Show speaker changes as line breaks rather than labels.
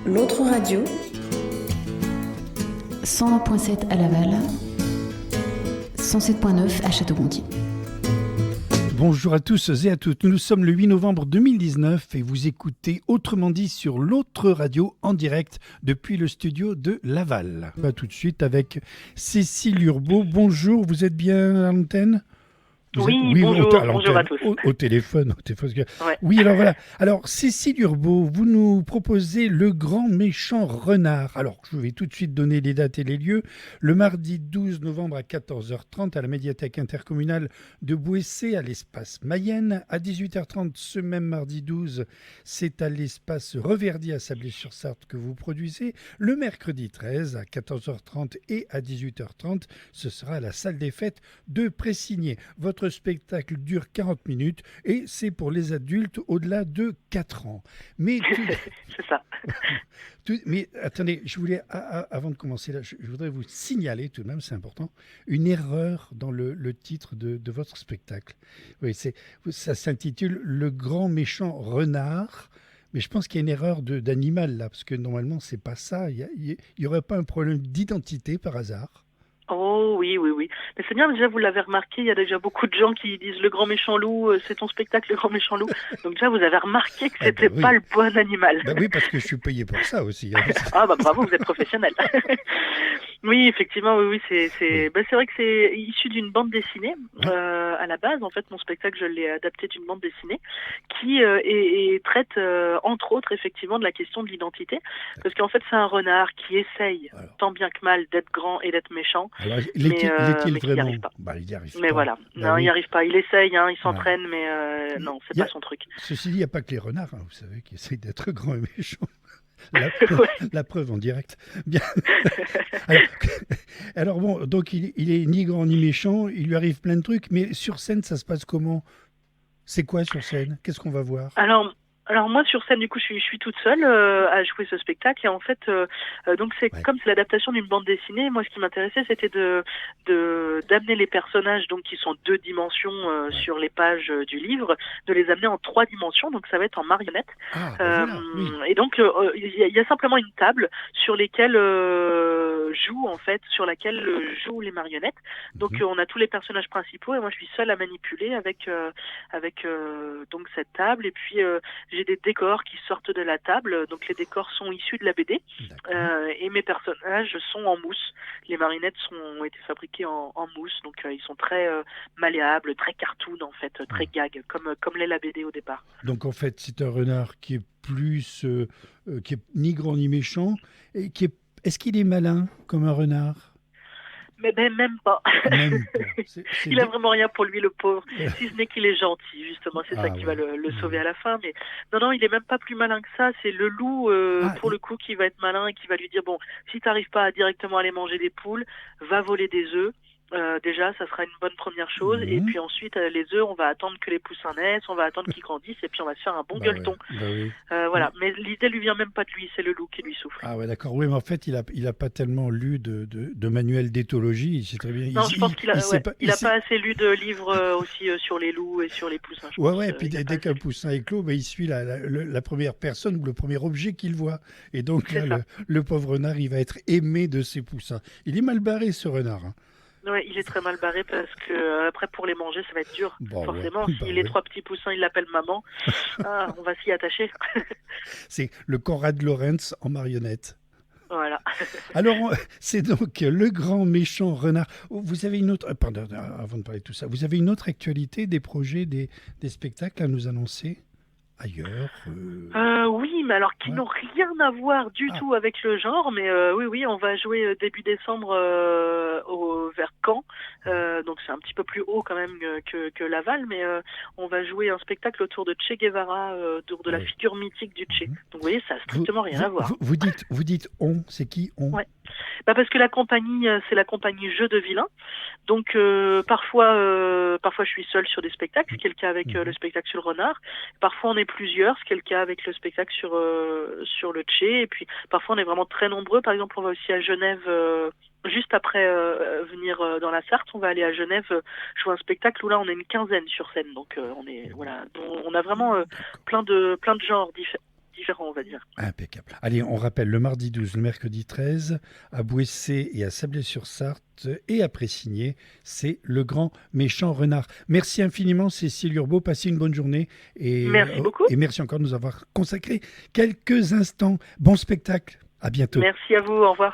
L'autre radio,
101.7 à Laval, 107.9 à Château-Gontier.
Bonjour à tous et à toutes, nous sommes le 8 novembre 2019 et vous écoutez Autrement dit sur l'autre radio en direct depuis le studio de Laval. On va tout de suite avec Cécile Urbault. Bonjour, vous êtes bien à l'antenne ?
Oui, bonjour, bonjour à tous.
Au téléphone.
Ouais.
Oui, alors voilà. Alors, Cécile Urbault, vous nous proposez Le Grand Méchant Renard. Alors, je vais tout de suite donner les dates et les lieux. Le mardi 12 novembre à 14h30 à la médiathèque intercommunale de Bouessé, à l'espace Mayenne. À 18h30, ce même mardi 12, c'est à l'espace Reverdy à Sablé-sur-Sarthe que vous produisez. Le mercredi 13 à 14h30 et à 18h30, ce sera à la salle des fêtes de Pressigné. Votre spectacle dure 40 minutes et c'est pour les adultes au-delà de 4 ans. Mais
c'est ça.
Mais attendez, je voulais, avant de commencer là, je voudrais vous signaler tout de même, c'est important, une erreur dans le titre de votre spectacle. Oui, ça s'intitule Le Grand Méchant Renard. Mais je pense qu'il y a une erreur d'animal là, parce que normalement c'est pas ça. Il y aurait pas un problème d'identité par hasard?
Oh oui. Mais c'est bien, déjà vous l'avez remarqué, il y a déjà beaucoup de gens qui disent Le Grand Méchant Loup, c'est ton spectacle Le Grand Méchant Loup. Donc déjà vous avez remarqué que c'était pas le bon animal.
Oui, parce que je suis payé pour ça aussi.
Ah bah bravo, vous êtes professionnel. Oui, effectivement, oui, c'est vrai que c'est issu d'une bande dessinée à la base. En fait, mon spectacle, je l'ai adapté d'une bande dessinée qui traite entre autres effectivement de la question de l'identité, parce qu'en fait, c'est un renard qui essaye tant bien que mal d'être grand et d'être méchant.
Alors, l'est-il
mais
vraiment?
il n'y arrive pas.
Il n'y arrive
mais
pas.
Voilà, non, il n'y arrive pas. Il essaye, il s'entraîne, mais non, c'est pas son truc.
Ceci dit, il n'y a pas que les renards, vous savez, qui essayent d'être grands et méchants. La preuve en direct. Bien. Alors bon, donc il est ni grand ni méchant, il lui arrive plein de trucs, mais sur scène, ça se passe comment? C'est quoi sur scène? Qu'est-ce qu'on va voir?
Alors moi sur scène du coup je suis toute seule à jouer ce spectacle et en fait donc comme c'est l'adaptation d'une bande dessinée, moi ce qui m'intéressait c'était d'amener les personnages donc qui sont 2 dimensions sur les pages du livre, de les amener en 3 dimensions, donc ça va être en marionnette. Et donc il y a simplement une table sur laquelle jouent les marionnettes. Donc on a tous les personnages principaux et moi je suis seule à manipuler avec donc cette table, et puis j'ai des décors qui sortent de la table, donc les décors sont issus de la BD, et mes personnages sont en mousse. Les marionnettes ont été fabriquées en mousse, donc ils sont très malléables, très cartoon en fait, très gag, comme l'est la BD au départ.
Donc en fait c'est un renard qui est plus, qui est ni grand ni méchant, et est-ce qu'il est malin comme un renard?
Mais même pas. Il a vraiment rien pour lui, le pauvre. Si ce n'est qu'il est gentil, justement, c'est ça qui va le sauver à la fin. Mais non, il est même pas plus malin que ça. C'est le loup, pour le coup, qui va être malin et qui va lui dire bon, si t'arrives pas directement à aller manger des poules, va voler des œufs. Déjà, ça sera une bonne première chose. Et puis ensuite, les œufs, on va attendre que les poussins naissent, on va attendre qu'ils grandissent, et puis on va se faire un bon gueuleton. Voilà. Mais l'idée lui vient même pas de lui, c'est le loup qui lui souffle.
Ah ouais, d'accord. Oui, mais en fait, il a pas tellement lu de manuel d'éthologie. C'est très bien.
Non, je pense qu'il a pas assez lu de livres aussi sur les loups et sur les poussins.
Et puis dès qu'un poussin éclot, il suit la première personne ou le premier objet qu'il voit. Et donc là, le pauvre renard, il va être aimé de ses poussins. Il est mal barré, ce renard.
Oui, il est très mal barré parce que après pour les manger ça va être dur. Forcément, si les 3 petits poussins ils l'appellent maman, on va s'y attacher.
C'est le Konrad Lorenz en marionnette.
Voilà.
Alors c'est donc Le Grand Méchant Renard. Vous avez une autre, pardon, avant de parler de tout ça, vous avez une autre actualité, des projets, des spectacles à nous annoncer ailleurs?
Oui, mais alors qui n'ont rien à voir du tout avec le genre, mais oui, on va jouer début décembre vers Caen, donc c'est un petit peu plus haut quand même que Laval, mais on va jouer un spectacle autour de Che Guevara, autour de la figure mythique du Che. Donc vous voyez, ça n'a strictement rien à voir.
Vous dites on, c'est qui on?
Ouais. Parce que la compagnie, c'est la compagnie Jeux de Vilain. Donc parfois je suis seule sur des spectacles, ce qui est le cas avec le spectacle sur le renard. Parfois on est plusieurs, ce qui est le cas avec le spectacle sur le Che. Et puis parfois on est vraiment très nombreux. Par exemple, on va aussi à Genève juste après venir dans la Sarthe. On va aller à Genève jouer un spectacle où là on est une quinzaine sur scène. Donc on a vraiment plein de genres différents. différent, on va dire.
Impeccable. Allez, on rappelle le mardi 12, le mercredi 13, à Bouessé et à Sablé-sur-Sarthe et à Pressigné, c'est le grand méchant renard. Merci infiniment Cécile Urbault, passez une bonne journée.
Merci beaucoup.
Et merci encore de nous avoir consacré quelques instants. Bon spectacle, à bientôt.
Merci à vous, au revoir.